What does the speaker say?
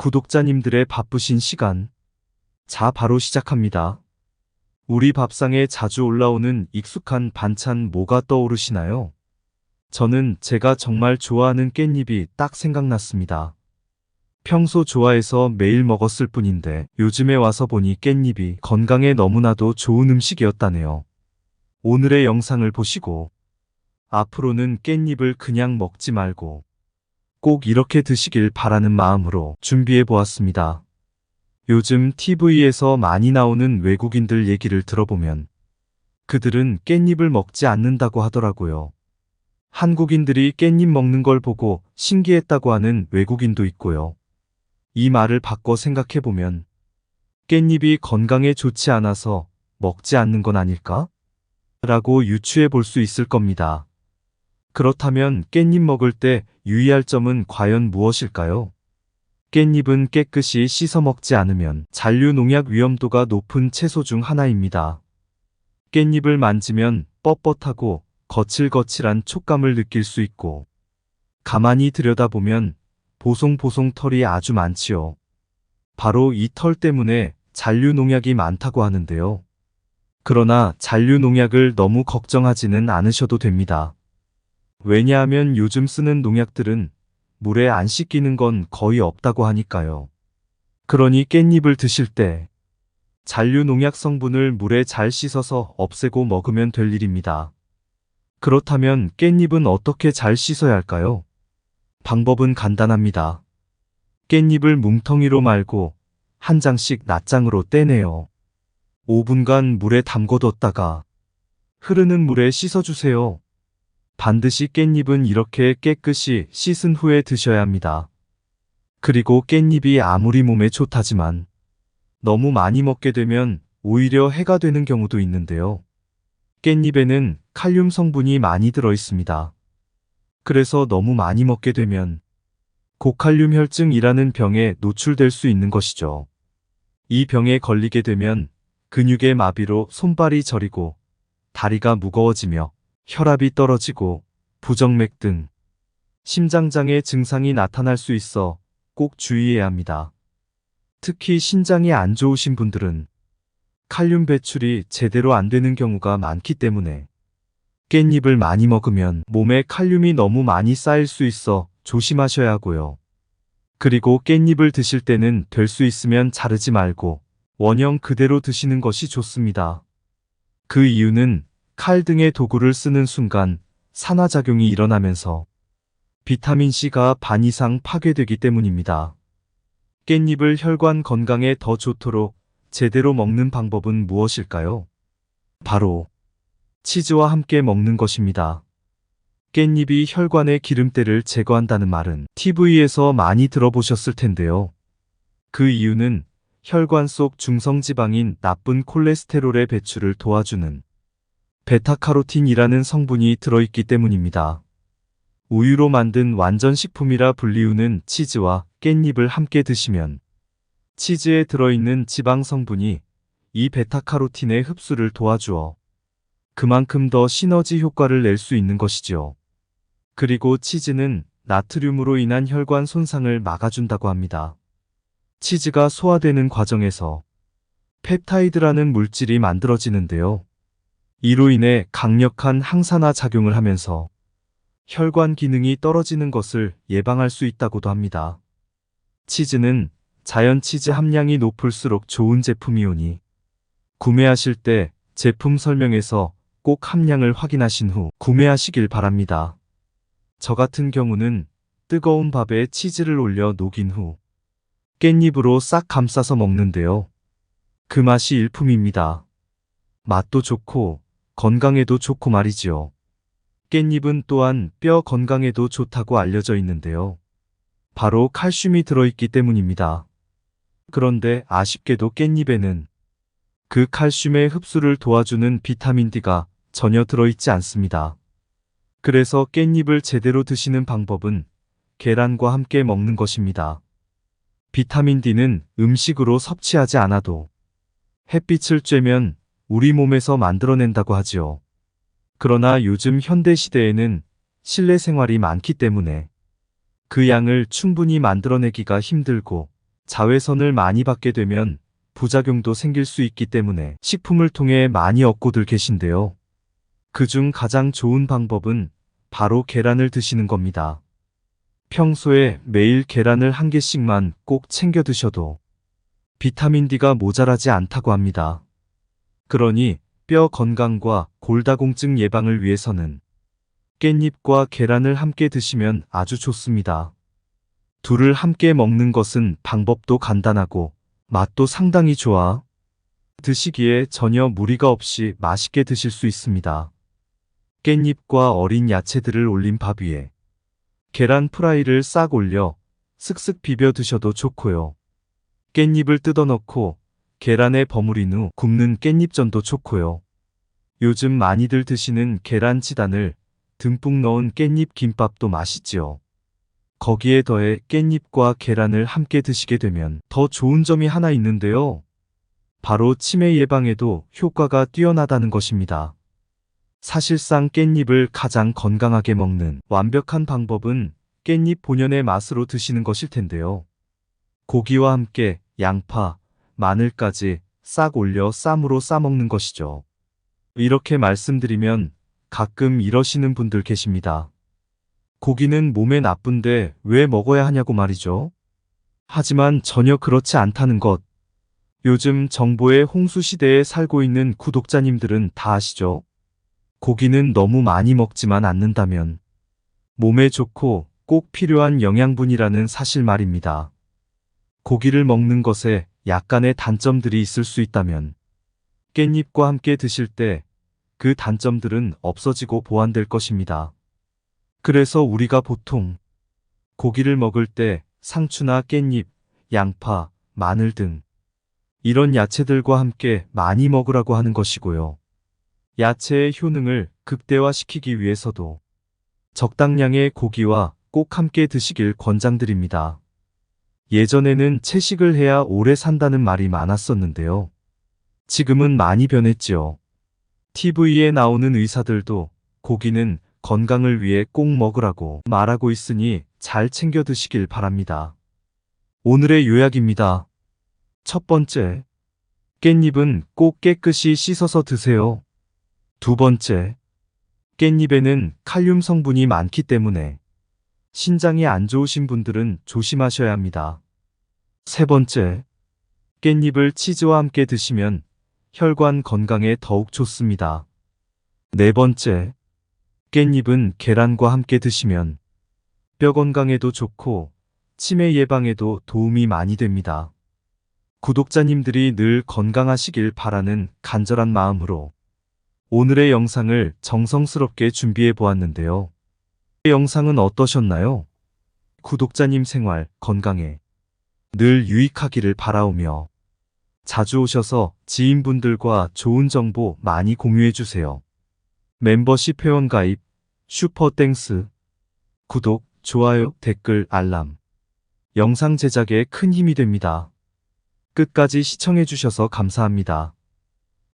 구독자님들의 바쁘신 시간, 자 바로 시작합니다. 우리 밥상에 자주 올라오는 익숙한 반찬 뭐가 떠오르시나요? 저는 제가 정말 좋아하는 깻잎이 딱 생각났습니다. 평소 좋아해서 매일 먹었을 뿐인데 요즘에 와서 보니 깻잎이 건강에 너무나도 좋은 음식이었다네요. 오늘의 영상을 보시고 앞으로는 깻잎을 그냥 먹지 말고 꼭 이렇게 드시길 바라는 마음으로 준비해 보았습니다. 요즘 TV에서 많이 나오는 외국인들 얘기를 들어보면 그들은 깻잎을 먹지 않는다고 하더라고요. 한국인들이 깻잎 먹는 걸 보고 신기했다고 하는 외국인도 있고요. 이 말을 바꿔 생각해 보면 깻잎이 건강에 좋지 않아서 먹지 않는 건 아닐까? 라고 유추해 볼 수 있을 겁니다. 그렇다면 깻잎 먹을 때 유의할 점은 과연 무엇일까요? 깻잎은 깨끗이 씻어 먹지 않으면 잔류 농약 위험도가 높은 채소 중 하나입니다. 깻잎을 만지면 뻣뻣하고 거칠거칠한 촉감을 느낄 수 있고 가만히 들여다보면 보송보송 털이 아주 많지요. 바로 이 털 때문에 잔류 농약이 많다고 하는데요. 그러나 잔류 농약을 너무 걱정하지는 않으셔도 됩니다. 왜냐하면 요즘 쓰는 농약들은 물에 안 씻기는 건 거의 없다고 하니까요. 그러니 깻잎을 드실 때 잔류 농약 성분을 물에 잘 씻어서 없애고 먹으면 될 일입니다. 그렇다면 깻잎은 어떻게 잘 씻어야 할까요? 방법은 간단합니다. 깻잎을 뭉텅이로 말고 한 장씩 낱장으로 떼내어 5분간 물에 담궈뒀다가 흐르는 물에 씻어주세요. 반드시 깻잎은 이렇게 깨끗이 씻은 후에 드셔야 합니다. 그리고 깻잎이 아무리 몸에 좋다지만 너무 많이 먹게 되면 오히려 해가 되는 경우도 있는데요. 깻잎에는 칼륨 성분이 많이 들어 있습니다. 그래서 너무 많이 먹게 되면 고칼륨 혈증이라는 병에 노출될 수 있는 것이죠. 이 병에 걸리게 되면 근육의 마비로 손발이 저리고 다리가 무거워지며 혈압이 떨어지고 부정맥 등 심장장애 증상이 나타날 수 있어 꼭 주의해야 합니다. 특히 신장이 안 좋으신 분들은 칼륨 배출이 제대로 안 되는 경우가 많기 때문에 깻잎을 많이 먹으면 몸에 칼륨이 너무 많이 쌓일 수 있어 조심하셔야 하고요. 그리고 깻잎을 드실 때는 될 수 있으면 자르지 말고 원형 그대로 드시는 것이 좋습니다. 그 이유는 칼 등의 도구를 쓰는 순간 산화작용이 일어나면서 비타민C가 반 이상 파괴되기 때문입니다. 깻잎을 혈관 건강에 더 좋도록 제대로 먹는 방법은 무엇일까요? 바로 치즈와 함께 먹는 것입니다. 깻잎이 혈관의 기름때를 제거한다는 말은 TV에서 많이 들어보셨을 텐데요. 그 이유는 혈관 속 중성지방인 나쁜 콜레스테롤의 배출을 도와주는 베타카로틴이라는 성분이 들어있기 때문입니다. 우유로 만든 완전식품이라 불리우는 치즈와 깻잎을 함께 드시면 치즈에 들어있는 지방 성분이 이 베타카로틴의 흡수를 도와주어 그만큼 더 시너지 효과를 낼 수 있는 것이죠. 그리고 치즈는 나트륨으로 인한 혈관 손상을 막아준다고 합니다. 치즈가 소화되는 과정에서 펩타이드라는 물질이 만들어지는데요. 이로 인해 강력한 항산화 작용을 하면서 혈관 기능이 떨어지는 것을 예방할 수 있다고도 합니다. 치즈는 자연 치즈 함량이 높을수록 좋은 제품이오니 구매하실 때 제품 설명에서 꼭 함량을 확인하신 후 구매하시길 바랍니다. 저 같은 경우는 뜨거운 밥에 치즈를 올려 녹인 후 깻잎으로 싹 감싸서 먹는데요. 그 맛이 일품입니다. 맛도 좋고 건강에도 좋고 말이지요. 깻잎은 또한 뼈 건강에도 좋다고 알려져 있는데요. 바로 칼슘이 들어있기 때문입니다. 그런데 아쉽게도 깻잎에는 그 칼슘의 흡수를 도와주는 비타민 D가 전혀 들어있지 않습니다. 그래서 깻잎을 제대로 드시는 방법은 계란과 함께 먹는 것입니다. 비타민 D는 음식으로 섭취하지 않아도 햇빛을 쬐면 우리 몸에서 만들어낸다고 하지요. 그러나 요즘 현대시대에는 실내 생활이 많기 때문에 그 양을 충분히 만들어내기가 힘들고 자외선을 많이 받게 되면 부작용도 생길 수 있기 때문에 식품을 통해 많이 얻고들 계신데요. 그중 가장 좋은 방법은 바로 계란을 드시는 겁니다. 평소에 매일 계란을 한 개씩만 꼭 챙겨 드셔도 비타민 D가 모자라지 않다고 합니다. 그러니 뼈 건강과 골다공증 예방을 위해서는 깻잎과 계란을 함께 드시면 아주 좋습니다. 둘을 함께 먹는 것은 방법도 간단하고 맛도 상당히 좋아 드시기에 전혀 무리가 없이 맛있게 드실 수 있습니다. 깻잎과 어린 야채들을 올린 밥 위에 계란 프라이를 싹 올려 슥슥 비벼 드셔도 좋고요. 깻잎을 뜯어 넣고 계란에 버무린 후 굽는 깻잎전도 좋고요. 요즘 많이들 드시는 계란 치단을 듬뿍 넣은 깻잎 김밥도 맛있지요. 거기에 더해 깻잎과 계란을 함께 드시게 되면 더 좋은 점이 하나 있는데요. 바로 치매 예방에도 효과가 뛰어나다는 것입니다. 사실상 깻잎을 가장 건강하게 먹는 완벽한 방법은 깻잎 본연의 맛으로 드시는 것일 텐데요. 고기와 함께 양파, 마늘까지 싹 올려 쌈으로 싸먹는 것이죠. 이렇게 말씀드리면 가끔 이러시는 분들 계십니다. 고기는 몸에 나쁜데 왜 먹어야 하냐고 말이죠. 하지만 전혀 그렇지 않다는 것. 요즘 정보의 홍수 시대에 살고 있는 구독자님들은 다 아시죠? 고기는 너무 많이 먹지만 않는다면 몸에 좋고 꼭 필요한 영양분이라는 사실 말입니다. 고기를 먹는 것에 약간의 단점들이 있을 수 있다면 깻잎과 함께 드실 때 그 단점들은 없어지고 보완될 것입니다. 그래서 우리가 보통 고기를 먹을 때 상추나 깻잎, 양파, 마늘 등 이런 야채들과 함께 많이 먹으라고 하는 것이고요. 야채의 효능을 극대화시키기 위해서도 적당량의 고기와 꼭 함께 드시길 권장드립니다. 예전에는 채식을 해야 오래 산다는 말이 많았었는데요. 지금은 많이 변했지요. TV에 나오는 의사들도 고기는 건강을 위해 꼭 먹으라고 말하고 있으니 잘 챙겨 드시길 바랍니다. 오늘의 요약입니다. 첫 번째, 깻잎은 꼭 깨끗이 씻어서 드세요. 두 번째, 깻잎에는 칼륨 성분이 많기 때문에 신장이 안 좋으신 분들은 조심하셔야 합니다. 세 번째, 깻잎을 치즈와 함께 드시면 혈관 건강에 더욱 좋습니다. 네 번째, 깻잎은 계란과 함께 드시면 뼈 건강에도 좋고 치매 예방에도 도움이 많이 됩니다. 구독자님들이 늘 건강하시길 바라는 간절한 마음으로 오늘의 영상을 정성스럽게 준비해 보았는데요. 이 영상은 어떠셨나요? 구독자님 생활, 건강에 늘 유익하기를 바라오며 자주 오셔서 지인분들과 좋은 정보 많이 공유해 주세요. 멤버십 회원 가입, 슈퍼땡스, 구독, 좋아요, 댓글, 알람. 영상 제작에 큰 힘이 됩니다. 끝까지 시청해 주셔서 감사합니다.